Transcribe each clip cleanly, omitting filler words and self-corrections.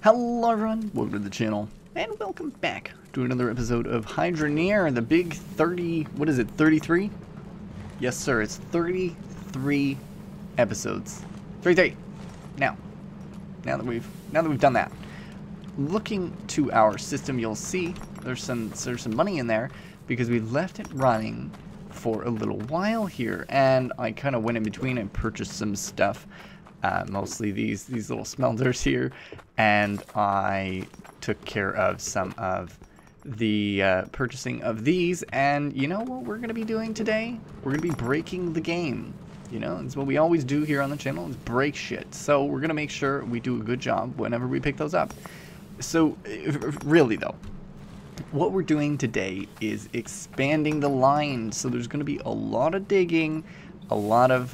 Hello everyone, welcome to the channel, and welcome back to another episode of Hydroneer, the big 33? Yes sir, it's 33 episodes. 33! Now that we've done that, looking to our system, you'll see there's some money in there, because we left it running for a little while here, and I kind of went in between and purchased some stuff. Mostly these little smelters here, and I took care of some of the purchasing of these. And you know what we're going to be doing today? We're going to be breaking the game. You know, it's what we always do here on the channel, is break shit. So we're going to make sure we do a good job whenever we pick those up. So really though, what we're doing today is expanding the line. So there's going to be a lot of digging, a lot of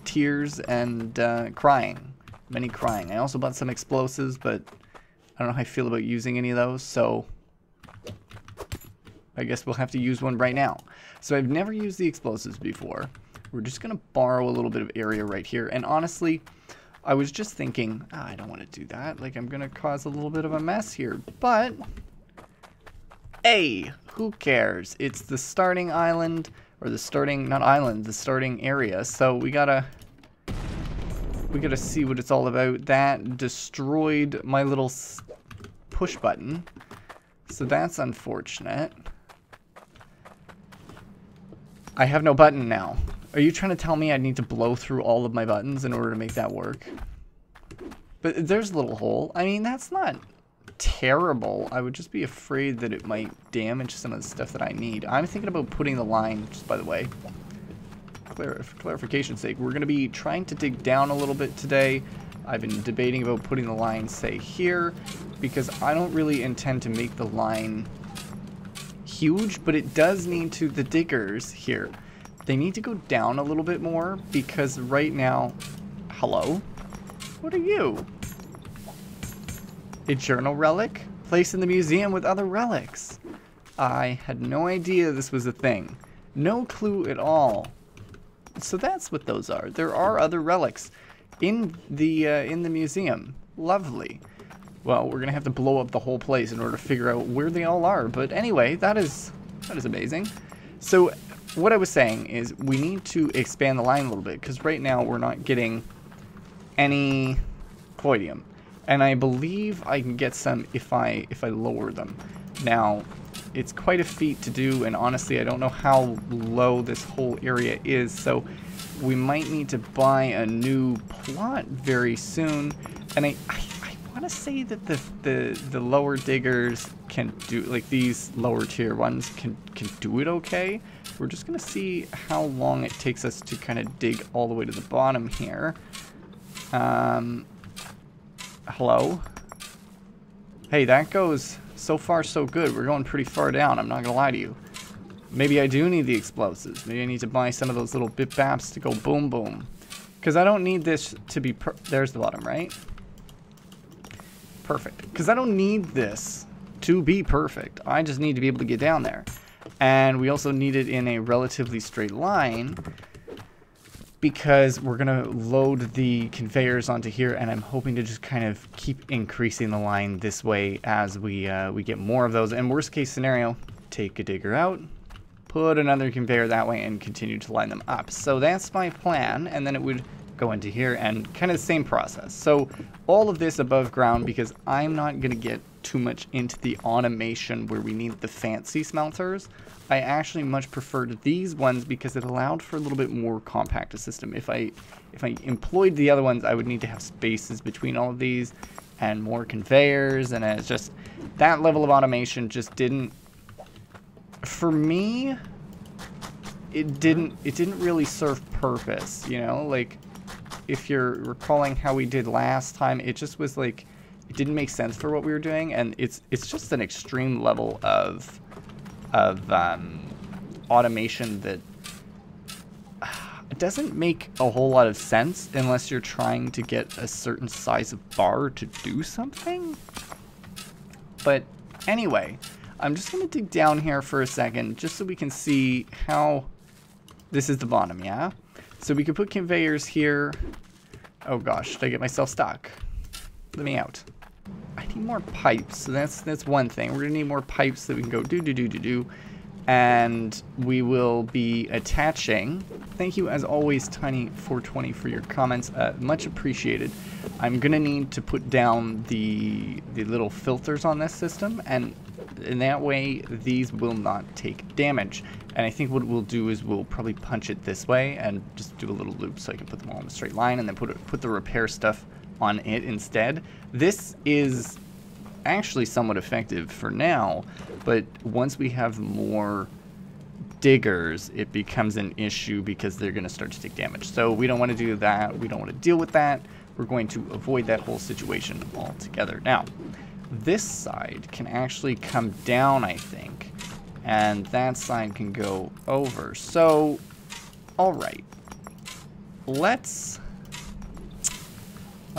tears and crying. Many crying. I also bought some explosives, but I don't know how I feel about using any of those, so I guess we'll have to use one right now. So I've never used the explosives before. We're just going to borrow a little bit of area right here. And honestly, I was just thinking, I don't want to do that. Like, I'm going to cause a little bit of a mess here. But, hey, who cares? It's the starting island. Or the starting, not island, the starting area. So we gotta see what it's all about. That destroyed my little push button. So that's unfortunate. I have no button now. Are you trying to tell me I need to blow through all of my buttons in order to make that work? But there's a little hole. I mean, that's not terrible. I would just be afraid that it might damage some of the stuff that I need. I'm thinking about putting the line, just by the way, for clarification's sake, we're going to be trying to dig down a little bit today. I've been debating about putting the line, say, here, because I don't really intend to make the line huge, but it does need to, the diggers here, they need to go down a little bit more, because right now, hello? What are you? A journal relic? Placed in the museum with other relics. I had no idea this was a thing. No clue at all. So that's what those are. There are other relics in the museum. Lovely. Well, we're gonna have to blow up the whole place in order to figure out where they all are. But anyway, that is amazing. So what I was saying is we need to expand the line a little bit, because right now we're not getting any cloutium. And I believe I can get some if I lower them. Now, it's quite a feat to do, and honestly, I don't know how low this whole area is, so we might need to buy a new plot very soon. And I want to say that the lower diggers can do, like these lower tier ones can do it okay. We're just gonna see how long it takes us to kind of dig all the way to the bottom here. Hello? Hey, that goes so far so good. We're going pretty far down, I'm not gonna lie to you. Maybe I do need the explosives. Maybe I need to buy some of those little bip baps to go boom boom. Because I don't need this to be there's the bottom, right? Perfect. Because I don't need this to be perfect. I just need to be able to get down there. And we also need it in a relatively straight line, because we're gonna load the conveyors onto here, and I'm hoping to just kind of keep increasing the line this way as we get more of those. And worst case scenario, take a digger out, put another conveyor that way, and continue to line them up. So that's my plan, and then it would go into here and kind of the same process. So all of this above ground, because I'm not gonna get too much into the automation where we need the fancy smelters. I actually much preferred these ones because it allowed for a little bit more compact a system. If I employed the other ones, I would need to have spaces between all of these and more conveyors, and it's just that level of automation just didn't, for me, it didn't really serve purpose, you know? Like, if you're recalling how we did last time, it just was like, it didn't make sense for what we were doing, and it's just an extreme level of automation that it doesn't make a whole lot of sense unless you're trying to get a certain size of bar to do something. But anyway, I'm just going to dig down here for a second just so we can see how this is the bottom, yeah? So we could put conveyors here. Oh gosh, did I get myself stuck? Let me out. I need need more pipes. So that's one thing. We're gonna need more pipes so we can go do. And we will be attaching. Thank you as always, Tiny420, for your comments. Much appreciated. I'm gonna need to put down the little filters on this system, and in that way these will not take damage. And I think what we'll do is we'll probably punch it this way and just do a little loop so I can put them all in a straight line, and then put the repair stuff on it instead. This is actually somewhat effective for now, but once we have more diggers, it becomes an issue because they're going to start to take damage. So we don't want to do that. We don't want to deal with that. We're going to avoid that whole situation altogether. Now, this side can actually come down, I think, and that side can go over. So, all right, let's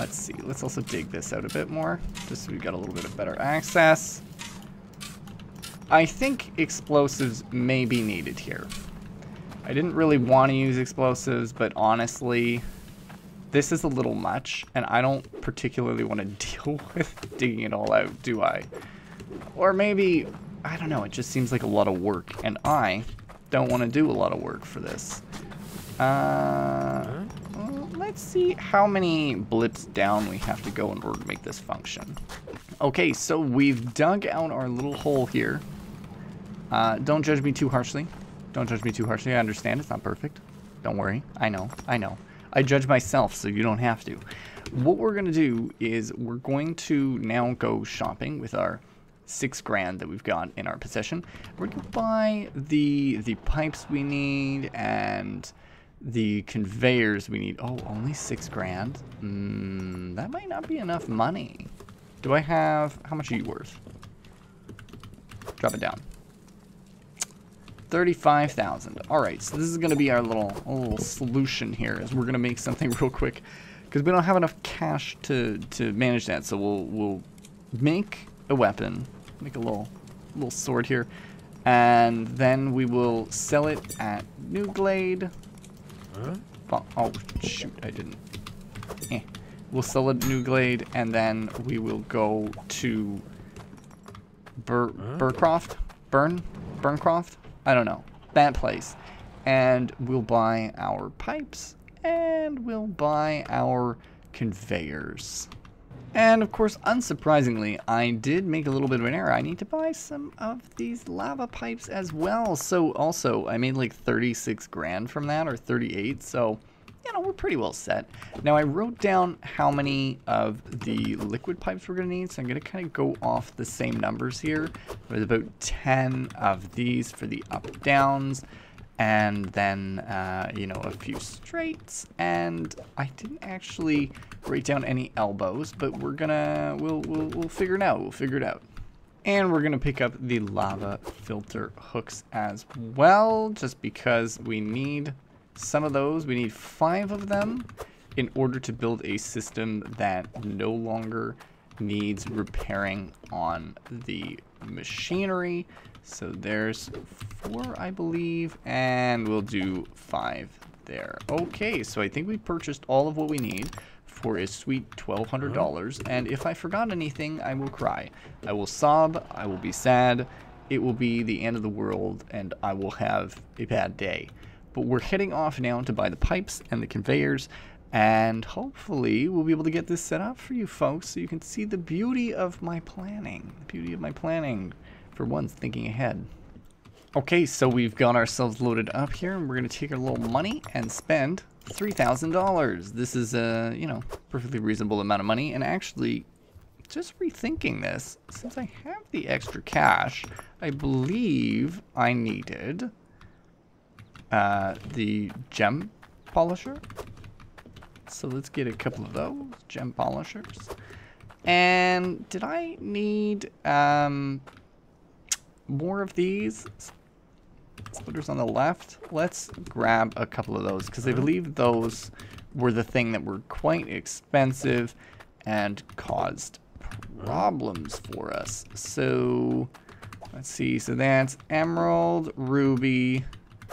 see. Let's also dig this out a bit more, just so we've got a little bit of better access. I think explosives may be needed here. I didn't really want to use explosives, but honestly, this is a little much, and I don't particularly want to deal with digging it all out, do I? Or maybe, I don't know, it just seems like a lot of work, and I don't want to do a lot of work for this. Let's see how many blips down we have to go in order to make this function. Okay, so we've dug out our little hole here. Don't judge me too harshly. Don't judge me too harshly. I understand it's not perfect. Don't worry. I know. I judge myself, so you don't have to. What we're going to do is we're going to now go shopping with our 6 grand that we've got in our possession. We're going to buy the pipes we need and the conveyors we need. Oh, only 6 grand? That might not be enough money. Do I have... How much are you worth? Drop it down. 35,000. All right, so this is going to be our little solution here, is we're going to make something real quick because we don't have enough cash to manage that. So we'll make a weapon, make a little sword here, and then we will sell it at New Glade. Oh shoot, I didn't. We'll sell it at New Glade, and then we will go to Burncroft. I don't know, that place, and we'll buy our pipes and we'll buy our conveyors. And of course, unsurprisingly, I did make a little bit of an error. I need to buy some of these lava pipes as well. So also, I made like 36 grand from that, or 38. So, you know, we're pretty well set. Now, I wrote down how many of the liquid pipes we're going to need. So I'm going to kind of go off the same numbers here. There's about 10 of these for the up-downs. And then, you know, a few straights, and I didn't actually write down any elbows, but we'll figure it out. We'll figure it out. And we're gonna pick up the lava filter hooks as well, just because we need some of those. We need 5 of them in order to build a system that no longer needs repairing on the machinery. So there's 4, I believe, and we'll do 5 there. Okay, so I think we purchased all of what we need for a sweet $1,200. And if I forgot anything, I will cry. I will sob, I will be sad, it will be the end of the world, and I will have a bad day. But we're heading off now to buy the pipes and the conveyors, and hopefully we'll be able to get this set up for you folks so you can see the beauty of my planning. The beauty of my planning. For once, thinking ahead. Okay, so we've got ourselves loaded up here, and we're going to take our little money and spend $3,000. This is a, you know, perfectly reasonable amount of money. And actually, just rethinking this, since I have the extra cash, I believe I needed the gem polisher. So let's get a couple of those gem polishers. And did I need more of these splitters on the left? Let's grab a couple of those, because I believe those were the thing that were quite expensive and caused problems for us. So let's see, so that's emerald, ruby,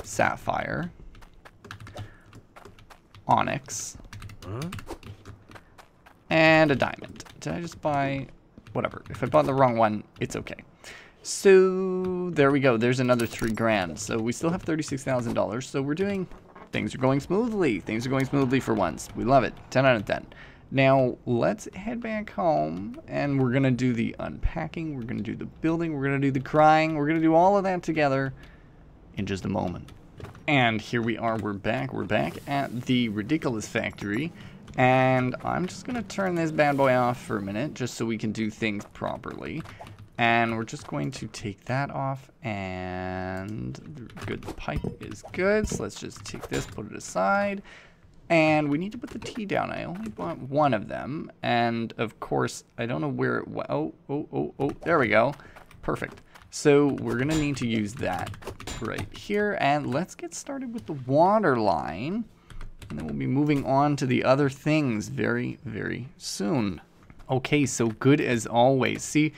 sapphire, onyx, and a diamond. Did I just buy whatever. If I bought the wrong one, it's okay. So there we go. There's another 3 grand. So we still have $36,000. So we're doing, things are going smoothly. Things are going smoothly for once. We love it. 10 out of 10. Now let's head back home and we're going to do the unpacking. We're going to do the building. We're going to do the crying. We're going to do all of that together in just a moment. And here we are. We're back. We're back at the ridiculous factory. And I'm just going to turn this bad boy off for a minute just so we can do things properly. And we're just going to take that off, and good, the pipe is good. So let's just take this, put it aside. And we need to put the tea down. I only bought one of them. And of course, I don't know where it went. Oh, there we go. Perfect. So we're going to need to use that right here. And let's get started with the water line. And then we'll be moving on to the other things very, very soon. Okay, so good as always. See,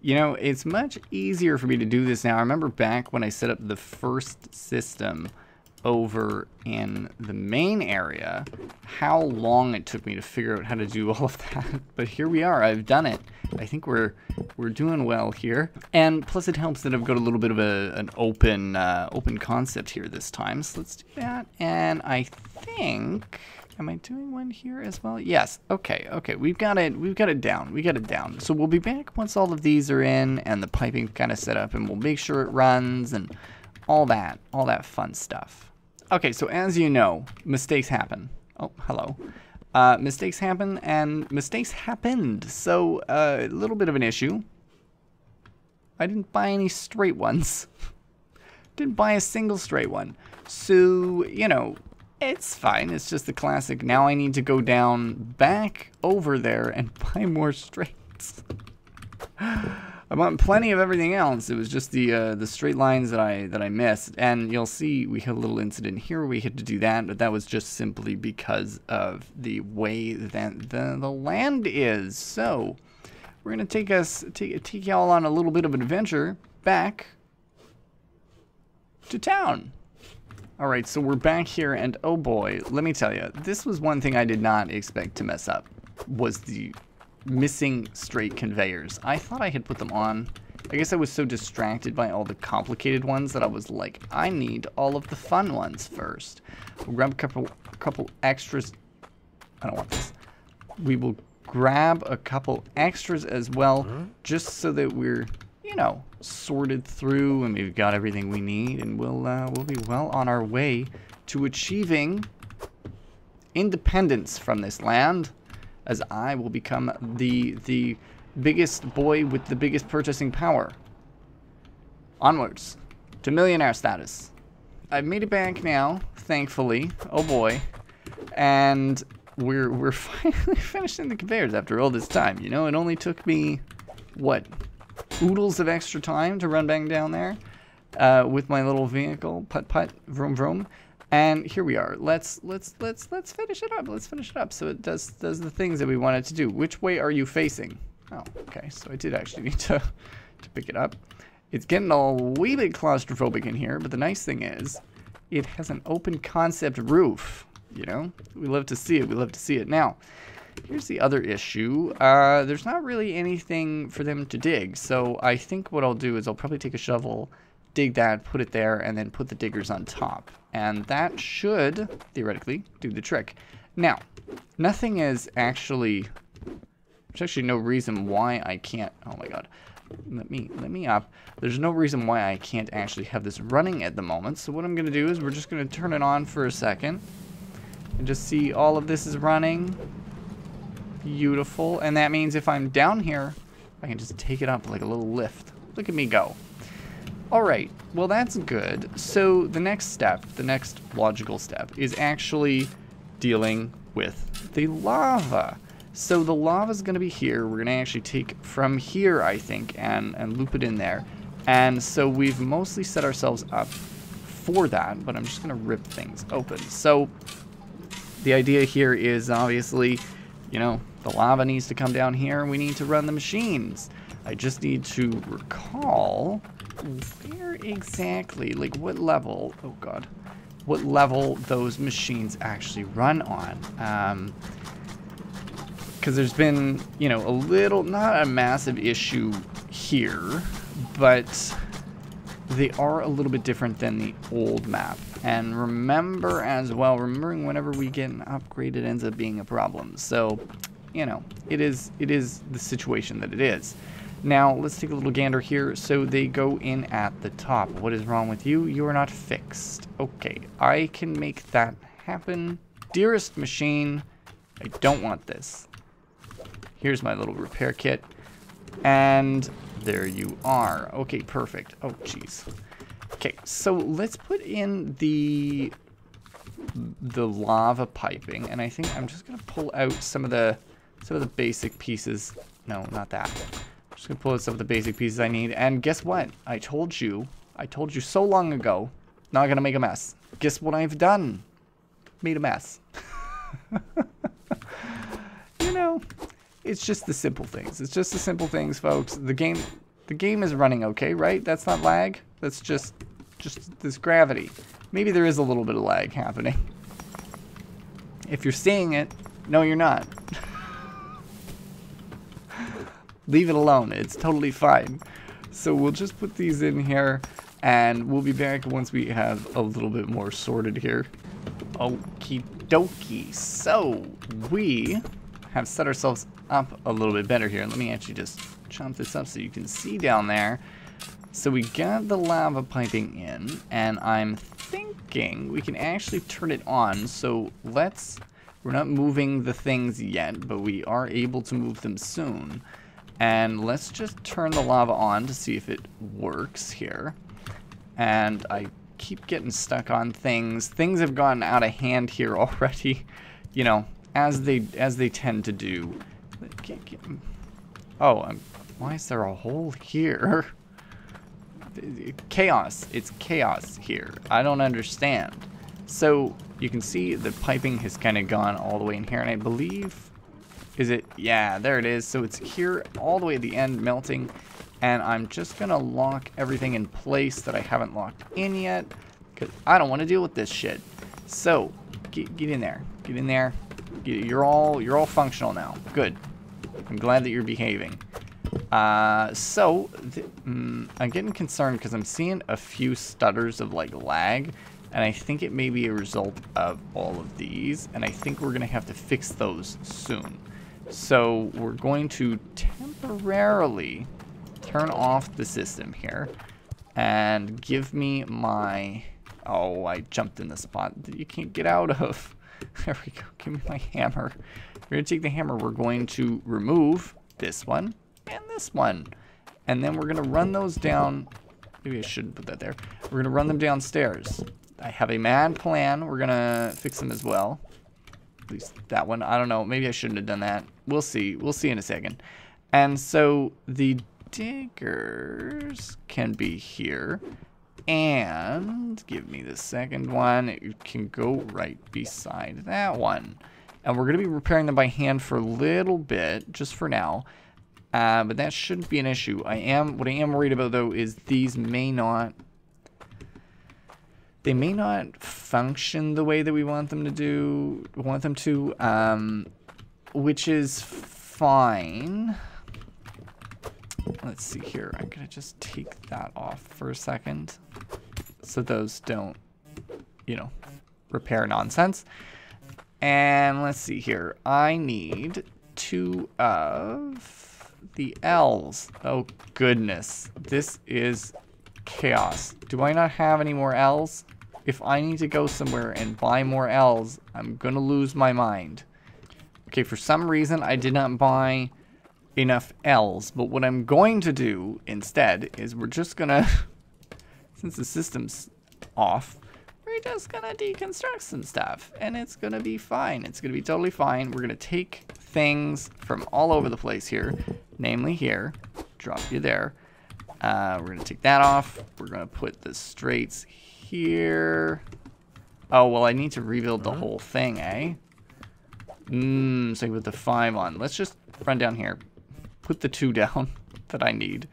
you know, it's much easier for me to do this now. I remember back when I set up the first system over in the main area, how long it took me to figure out how to do all of that. But here we are. I've done it. I think we're doing well here. And plus it helps that I've got a little bit of an open concept here this time. So let's do that. And I think, am I doing one here as well? Yes. Okay. We've got it down. So we'll be back once all of these are in and the piping kind of set up, and we'll make sure it runs and all that fun stuff. Okay, so as you know, mistakes happen. Oh, hello. Mistakes happen, and mistakes happened. So a little bit of an issue. I didn't buy any straight ones. Didn't buy a single straight one. So, you know, it's fine. It's just the classic. Now I need to go down back over there and buy more straights. I bought plenty of everything else. It was just the straight lines that I missed. And you'll see we had a little incident here where we had to do that, but that was just simply because of the way that the land is. So we're gonna take y'all on a little bit of an adventure back to town. All right, so we're back here, and oh boy, let me tell you, this was one thing I did not expect to mess up, was the missing straight conveyors. I thought I had put them on. I guess I was so distracted by all the complicated ones that I was like, I need all of the fun ones first. We'll grab a couple extras. I don't want this. We will grab a couple extras as well, just so that we're, you know, sorted through and we've got everything we need, and we'll be well on our way to achieving independence from this land, as I will become the biggest boy with the biggest purchasing power. Onwards to millionaire status. I've made it back now, thankfully. Oh boy. And we're finally finishing the conveyors after all this time. You know, it only took me, what, oodles of extra time to run back down there with my little vehicle, putt, vroom vroom. And here we are. Let's finish it up. Let's finish it up so it does the things that we want it to do. Which way are you facing? Oh, okay. So I did actually need to pick it up. It's getting a wee bit claustrophobic in here, but the nice thing is it has an open concept roof. You know, we love to see it. We love to see it. Now, here's the other issue. There's not really anything for them to dig. So I think what I'll do is I'll probably take a shovel, dig that, put it there, and then put the diggers on top. And that should, theoretically, do the trick. Now, nothing is actually, there's actually no reason why I can't, oh my god, let me up. There's no reason why I can't actually have this running at the moment. So what I'm going to do is we're just going to turn it on for a second and just see all of this is running. Beautiful. And that means if I'm down here, I can just take it up like a little lift. Look at me go. Alright, well that's good. So the next step, the next logical step, is actually dealing with the lava. So the lava is going to be here. We're going to actually take from here, I think, and loop it in there. And so we've mostly set ourselves up for that, but I'm just going to rip things open. So the idea here is obviously, you know, the lava needs to come down here and we need to run the machines. I just need to recall where exactly, like what level, oh god, what level those machines actually run on. because there's been, you know, a little, not a massive issue here, but they are a little bit different than the old map. And remember as well, remembering whenever we get an upgrade, it ends up being a problem. So, you know, it is the situation that it is. Now, let's take a little gander here. So they go in at the top. What is wrong with you? You are not fixed. Okay, I can make that happen. Dearest machine, I don't want this. Here's my little repair kit. And there you are. Okay, perfect. Oh, jeez. Okay, so let's put in the lava piping, and I think I'm just gonna pull out some of the basic pieces. No, not that. I'm just gonna pull out some of the basic pieces I need. And guess what? I told you so long ago, not gonna make a mess. Guess what I've done? Made a mess. You know, it's just the simple things. It's just the simple things, folks. The game is running okay, right? That's not lag. That's just this gravity. Maybe there is a little bit of lag happening. If you're seeing it, no, you're not. Leave it alone. It's totally fine. So we'll just put these in here, and we'll be back once we have a little bit more sorted here. Okie dokie. So we have set ourselves up a little bit better here. Let me actually just chomp this up so you can see down there. So we got the lava piping in, and I'm thinking we can actually turn it on. So we're not moving the things yet, but we are able to move them soon. And let's just turn the lava on to see if it works here. And I keep getting stuck on things. Things have gotten out of hand here already, you know, as they tend to do. Why is there a hole here? Chaos. It's chaos here. I don't understand. So you can see the piping has kind of gone all the way in here, and I believe, yeah, there it is. So it's here all the way at the end melting, and I'm just gonna lock everything in place that I haven't locked in yet, because I don't want to deal with this shit. So get in there. Get in there. You're all functional now. Good. I'm glad that you're behaving. I'm getting concerned because I'm seeing a few stutters of like lag, and I think it may be a result of all of these, and I think we're gonna have to fix those soon. So we're going to temporarily turn off the system here and give me my, oh, I jumped in the spot that you can't get out of. There we go. Give me my hammer. We're going to take the hammer. We're going to remove this one and this one. And then we're going to run those down. Maybe I shouldn't put that there. We're going to run them downstairs. I have a mad plan. We're going to fix them as well. At least that one. I don't know. Maybe I shouldn't have done that. We'll see. We'll see in a second. And so the diggers can be here. And give me the second one. It can go right beside that one. And we're going to be repairing them by hand for a little bit, just for now. But that shouldn't be an issue. What I am worried about, though, is these may not function the way that we want them to, which is fine. Let's see here. I'm going to just take that off for a second so those don't, you know, repair nonsense. And let's see here. I need 2 of the L's. Oh, goodness. This is chaos. Do I not have any more L's? If I need to go somewhere and buy more L's, I'm going to lose my mind. Okay, for some reason, I did not buy enough L's, but what I'm going to do instead is we're just gonna, since the system's off, we're just gonna deconstruct some stuff, and it's gonna be fine. It's gonna be totally fine. We're gonna take things from all over the place here, namely here, drop you there. We're gonna take that off. We're gonna put the straights here. Oh, well, I need to rebuild the whole thing, eh? So with the 5 on. Let's just run down here. Put the 2 down that I need,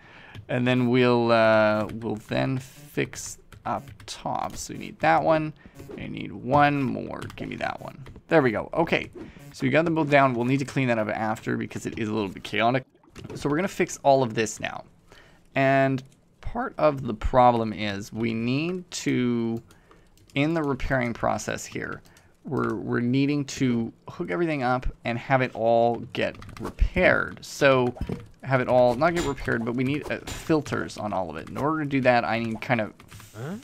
and then we'll then fix up top. So we need that one. I need one more. Give me that one. There we go. Okay. So we got them both down. We'll need to clean that up after because it is a little bit chaotic. So we're going to fix all of this now. And part of the problem is we need to, in the repairing process here, we're needing to hook everything up and have it all get repaired. So have it all not get repaired, but we need filters on all of it. In order to do that, I need kind of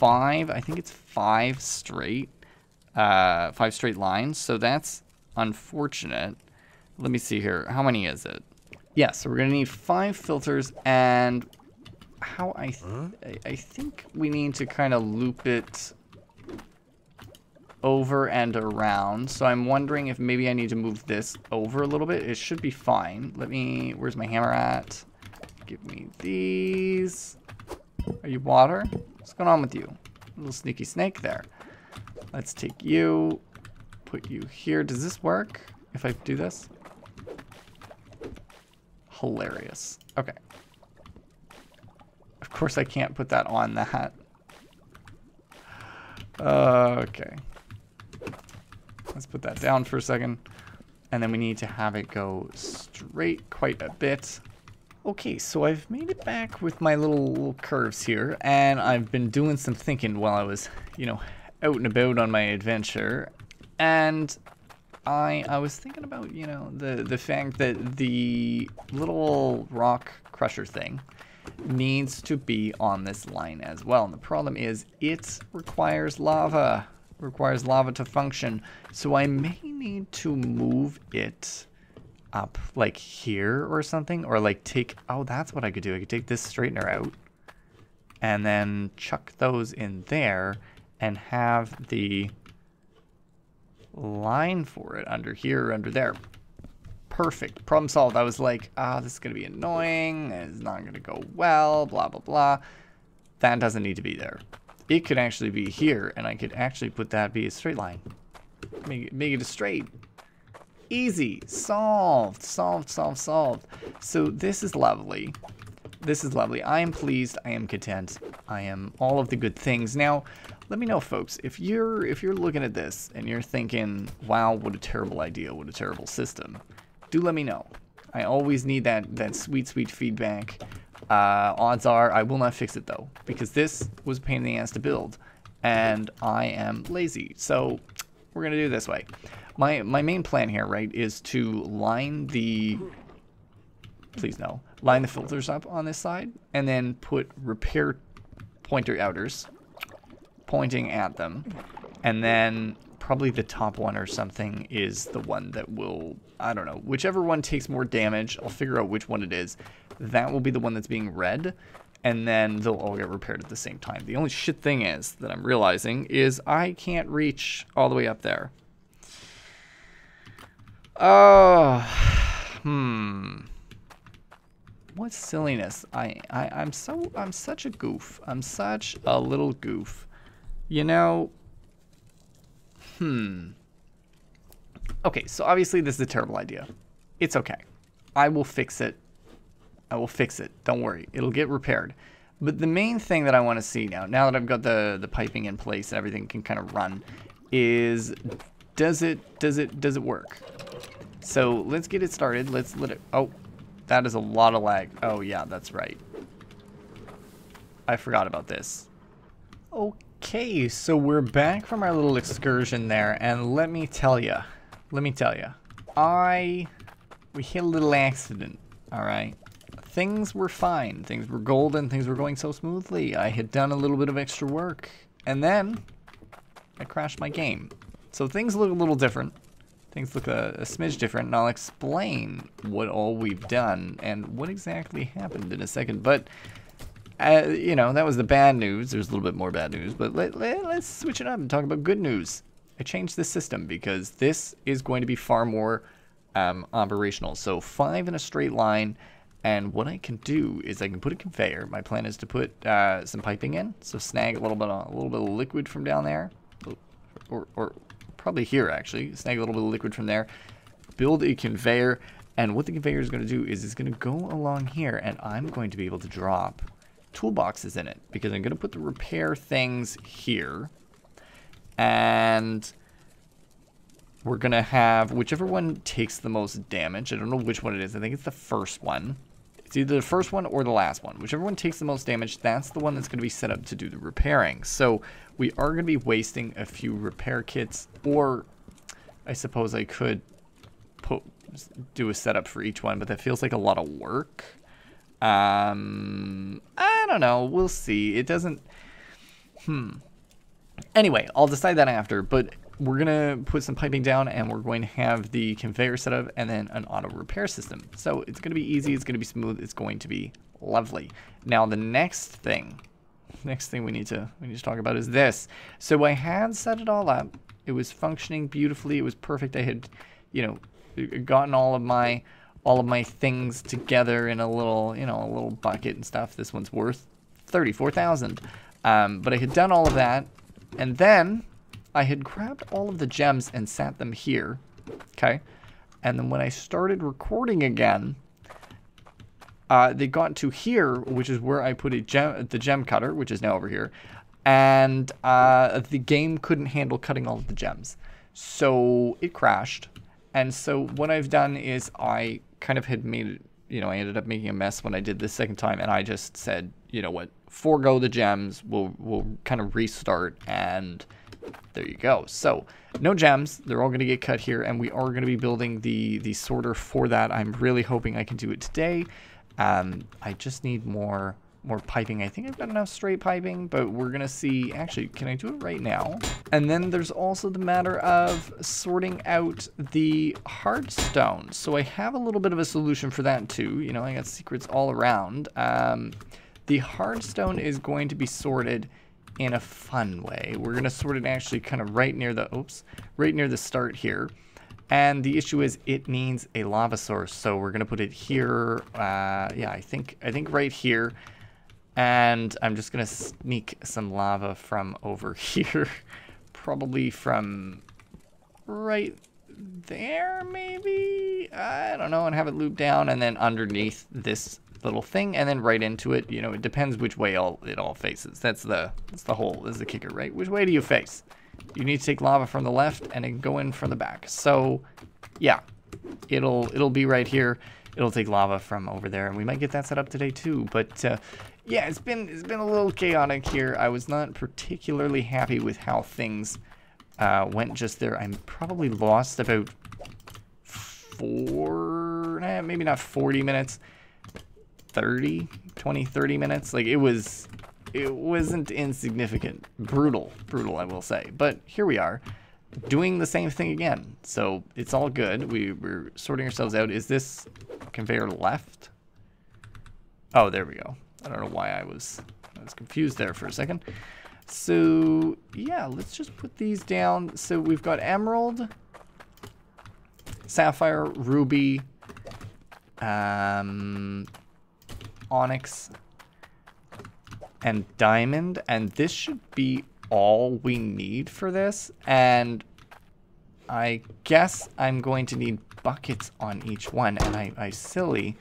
I think it's five straight lines. So that's unfortunate. Let me see here. How many is it? Yeah, so we're gonna need 5 filters, and how I think we need to kind of loop it over and around. So I'm wondering if maybe I need to move this over a little bit. It should be fine. Where's my hammer at? Give me these. Are you water? What's going on with you? Little sneaky snake there. Let's take you, put you here. Does this work if I do this? Hilarious. Okay. Of course I can't put that on that. Okay. Let's put that down for a second. And then we need to have it go straight quite a bit. Okay, so I've made it back with my little curves here. And I've been doing some thinking while I was, you know, out and about on my adventure. And I was thinking about, you know, the fact that the little rock crusher thing needs to be on this line as well. And the problem is it requires lava. Requires lava to function. So I may need to move it up like here or something, or like take, oh, that's what I could do. I could take this straightener out and then chuck those in there and have the line for it under here or under there. Perfect. Problem solved. I was like, this is going to be annoying. It's not going to go well, blah, blah, blah. That doesn't need to be there. It could actually be here, and I could actually put that be a straight line. Make it a straight. Easy. Solved. Solved, solved, solved. So this is lovely. This is lovely. I am pleased. I am content. I am all of the good things. Now, let me know, folks, if you're looking at this and you're thinking, wow, what a terrible idea, what a terrible system, do let me know. I always need that sweet, sweet feedback. Odds are I will not fix it, though, because this was a pain in the ass to build, and I am lazy. So we're going to do it this way. My main plan here, right, is to line the... Please no. Line the filters up on this side, and then put repair pointer outers pointing at them, and then probably the top one or something is the one that will, I don't know, whichever one takes more damage, I'll figure out which one it is. That will be the one that's being read, and then they'll all get repaired at the same time. The only shit thing is that I'm realizing is I can't reach all the way up there. What silliness. I'm such a goof. I'm such a little goof. You know, okay, so obviously this is a terrible idea. It's okay. I will fix it. I will fix it. Don't worry. It'll get repaired. But the main thing that I want to see now that I've got the piping in place and everything can kind of run, is does it work? So let's get it started. Let's let it, oh, that is a lot of lag. Oh yeah, that's right. I forgot about this. Okay, so we're back from our little excursion there, and let me tell you, we hit a little accident, all right? Things were fine, things were golden, things were going so smoothly. I had done a little bit of extra work, and then I crashed my game. So things look a little different. Things look a smidge different, and I'll explain what all we've done and what exactly happened in a second. But you know, that was the bad news. There's a little bit more bad news, but let's switch it up and talk about good news. I changed the system because this is going to be far more operational. So 5 in a straight line, and what I can do is I can put a conveyor. My plan is to put some piping in, so snag a little bit of liquid from down there, or probably here actually. Snag a little bit of liquid from there, build a conveyor, and what the conveyor is going to do is it's going to go along here, and I'm going to be able to drop toolboxes in it, because I'm going to put the repair things here. And we're going to have whichever one takes the most damage. I don't know which one it is. I think it's the first one. It's either the first one or the last one. Whichever one takes the most damage, that's the one that's going to be set up to do the repairing. So we are going to be wasting a few repair kits, or I suppose I could do a setup for each one, but that feels like a lot of work. I don't know. We'll see. It doesn't... Anyway, I'll decide that after, but we're going to put some piping down, and we're going to have the conveyor set up, and then an auto repair system. So it's going to be easy, it's going to be smooth, it's going to be lovely. Now the next thing we need to talk about is this. So I had set it all up. It was functioning beautifully. It was perfect. I had, gotten all of my things together in a little bucket and stuff. This one's worth 34,000. But I had done all of that, and then I had grabbed all of the gems and sat them here, okay? And then when I started recording again, they got to here, which is where I put the gem cutter, which is now over here, and the game couldn't handle cutting all of the gems. So it crashed. And so what I've done is I kind of had made it, I ended up making a mess when I did this second time, and I just said, you know what, forego the gems, we'll kind of restart, and there you go. So no gems, they're all going to get cut here, and we are going to be building the sorter for that. I'm really hoping I can do it today. I just need more piping. I think I've got enough straight piping, but we're gonna see. Actually, can I do it right now? And then there's also the matter of sorting out the hardstone. So I have a little bit of a solution for that too. I got secrets all around. The hardstone is going to be sorted in a fun way. We're gonna sort it actually kind of right near the start here. And the issue is it needs a lava source, so we're gonna put it here. Yeah, I think right here. And I'm just gonna sneak some lava from over here, probably from right there, maybe. I don't know, and have it loop down, and then underneath this little thing, and then right into it. It depends which way it all faces. That's the kicker, right? Which way do you face? You need to take lava from the left and then go in from the back. So, yeah, it'll be right here. It'll take lava from over there, and we might get that set up today too. But yeah, it's been a little chaotic here. I was not particularly happy with how things went just there. I'm probably lost about maybe not 40 minutes, 30 minutes. Like it wasn't insignificant. Brutal, I will say. But here we are, doing the same thing again. So it's all good. We're sorting ourselves out. Is this conveyor left? Oh, there we go. I don't know why I was confused there for a second. So yeah, let's just put these down. So we've got emerald, sapphire, ruby, onyx, and diamond, and this should be all we need for this. And I guess I'm going to need buckets on each one, and I was silly,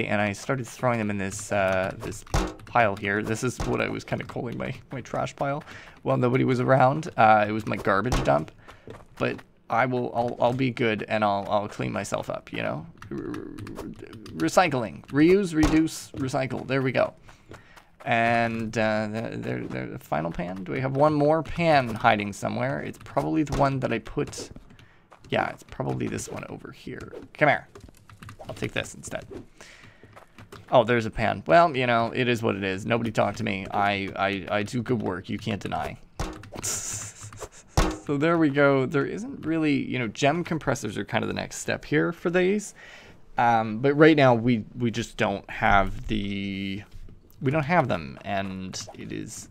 and I started throwing them in this this pile here. This is what I was kind of calling my trash pile while nobody was around. It was my garbage dump, but I'll be good, and I'll clean myself up, recycling, reuse, reduce, recycle. There we go. And the final pan. Do we have one more pan hiding somewhere? It's probably the one that I put. Yeah, it's probably this one over here. Come here. I'll take this instead. Oh, there's a pan. Well, it is what it is. Nobody talk to me. I do good work. You can't deny. So there we go. There isn't really, gem compressors are kind of the next step here for these. But right now we just don't have them, and it's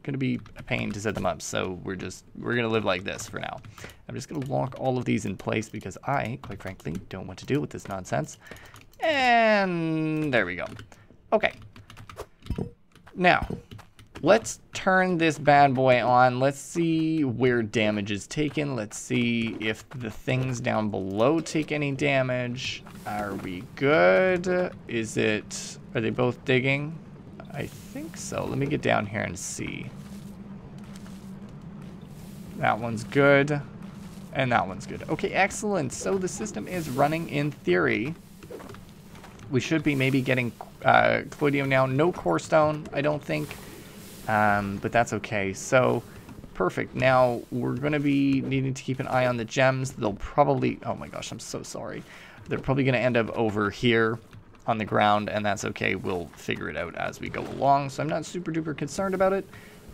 gonna be a pain to set them up. So we're gonna live like this for now. I'm just gonna lock all of these in place because I, quite frankly, don't want to deal with this nonsense. And there we go. Okay. Now, let's turn this bad boy on. Let's see where damage is taken. Let's see if the things down below take any damage. Are we good? Are they both digging? I think so. Let me get down here and see. That one's good. And that one's good. Okay, excellent. So the system is running in theory. We should be maybe getting cloutium now. No core stone, I don't think. But that's okay. So, perfect. Now, we're going to be needing to keep an eye on the gems. They'll probably... Oh my gosh, I'm so sorry. They're probably going to end up over here on the ground, and that's okay. We'll figure it out as we go along. So I'm not super duper concerned about it.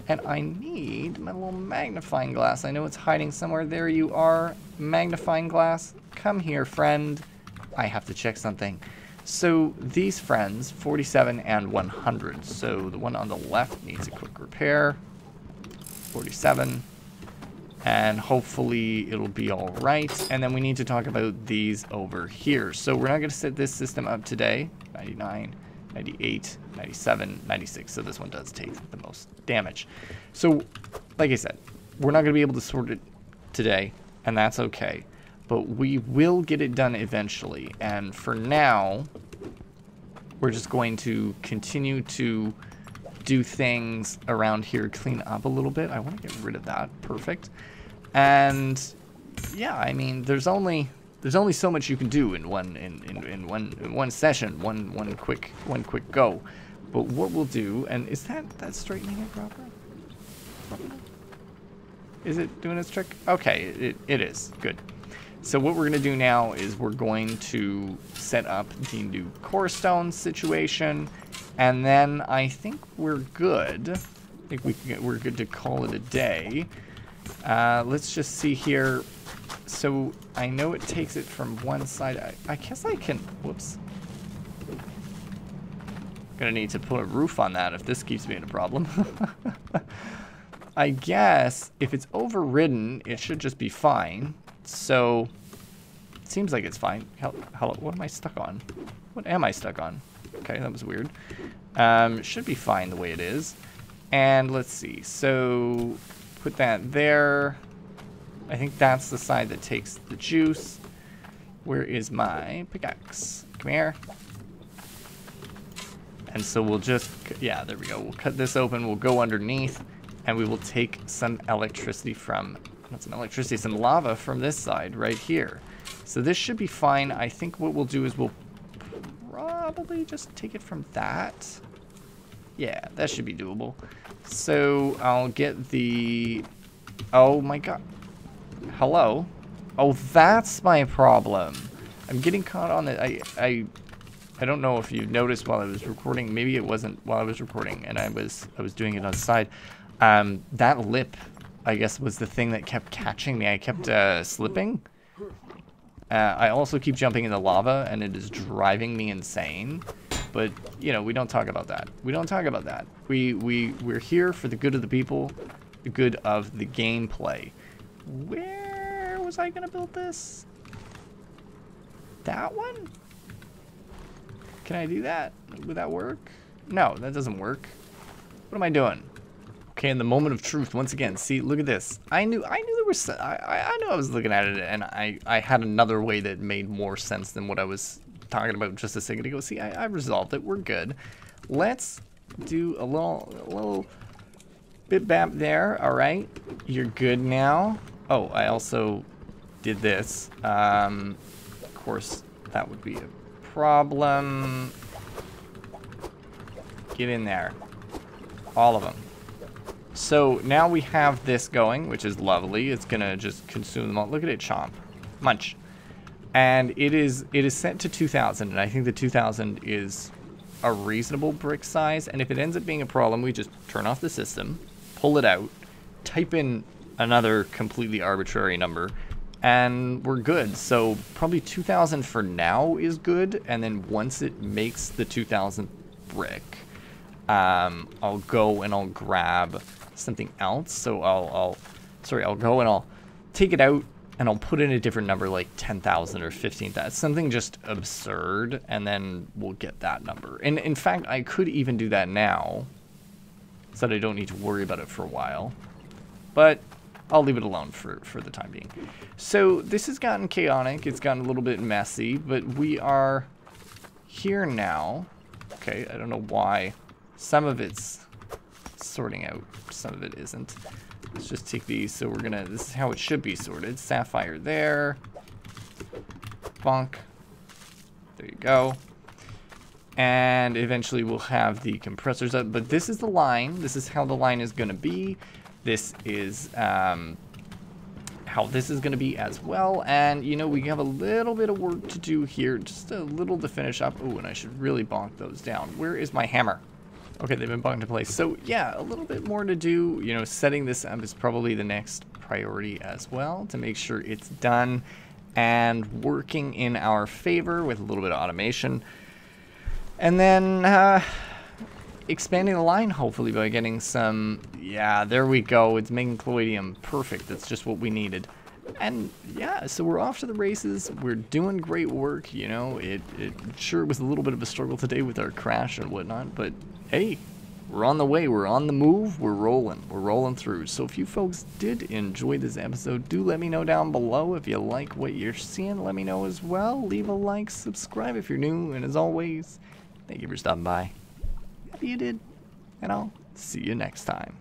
And I need my little magnifying glass. I know it's hiding somewhere. There you are. Magnifying glass. Come here, friend. I have to check something. So these friends, 47 and 100. So the one on the left needs a quick repair. 47. And hopefully it'll be all right. And then we need to talk about these over here. So we're not going to set this system up today. 99. 98, 97, 96. So this one does take the most damage. So, like I said, we're not going to be able to sort it today, and that's okay. But we will get it done eventually. And for now, we're just going to continue to do things around here, clean up a little bit. I want to get rid of that. Perfect. And yeah, I mean, there's only so much you can do in one session, one quick go. But what we'll do, and is that straightening it proper? Is it doing its trick? Okay, it is. Good. So what we're going to do now is we're going to set up the new core stone situation, and then I think we're good. I think we're good to call it a day. Let's just see here. So I know it takes it from one side. I guess I can, whoops. Gonna need to put a roof on that if this keeps being a problem. I guess if it's overridden, it should just be fine. So it seems like it's fine. Hello, what am I stuck on? What am I stuck on? Okay, that was weird. Should be fine the way it is. And let's see. So put that there. I think that's the side that takes the juice. Where is my pickaxe? Come here. And so we'll just, yeah, there we go. We'll cut this open. We'll go underneath, and we will take some electricity from, not some electricity, some lava from this side right here. So this should be fine. I think what we'll do is we'll probably just take it from that. Yeah, that should be doable. So I'll get the, oh my god. Hello? Oh, that's my problem. I'm getting caught on the... I don't know if you noticed while I was recording. Maybe it wasn't while I was recording, and I was doing it on the side. That lip, I guess, was the thing that kept catching me. I kept slipping. I also keep jumping in the lava, and it is driving me insane. But, you know, we don't talk about that. We don't talk about that. We're here for the good of the people, the good of the gameplay. Where was I gonna build this? That one? Can I do that? Would that work? No, that doesn't work. What am I doing? Okay, in the moment of truth, once again, see, look at this. I knew there was, I knew I was looking at it, and I had another way that made more sense than what I was talking about just a second ago. See, I resolved it. We're good. Let's do a little bit bap there. All right, you're good now. Oh, I also did this. Of course, that would be a problem. Get in there. All of them. So now we have this going, which is lovely. It's gonna just consume them all. Look at it chomp. Munch. And it is set to 2,000, and I think the 2,000 is a reasonable brick size. And if it ends up being a problem, we just turn off the system, pull it out, type in another completely arbitrary number, and we're good. So probably 2,000 for now is good, and then once it makes the 2,000th brick, I'll go and I'll grab something else. So I'll go and I'll take it out and I'll put in a different number, like 10,000 or 15,000, something just absurd, and then we'll get that number. And in fact, I could even do that now. so that I don't need to worry about it for a while. But I'll leave it alone for the time being. So this has gotten chaotic. It's gotten a little bit messy, but we are here now. Okay, I don't know why. Some of it's sorting out. Some of it isn't. Let's just take these. So we're gonna, this is how it should be sorted. Sapphire there. Bonk. There you go. And eventually we'll have the compressors up. But this is the line. This is how the line is gonna be. This is how this is going to be as well. And, you know, we have a little bit of work to do here. Just a little to finish up. Oh, and I should really bonk those down. Where is my hammer? Okay, they've been bonked into place. So, yeah, a little bit more to do. You know, setting this up is probably the next priority as well, to make sure it's done and working in our favor with a little bit of automation. And then expanding the line, hopefully, by getting some... Yeah, there we go. It's making cloutium. Perfect. That's just what we needed. And, yeah, so we're off to the races. We're doing great work, you know. It sure was a little bit of a struggle today with our crash and whatnot, but, hey, we're on the way. We're on the move. We're rolling. We're rolling through. So if you folks did enjoy this episode, do let me know down below. If you like what you're seeing, let me know as well. Leave a like, subscribe if you're new, and as always, thank you for stopping by. If you did, and I'll see you next time.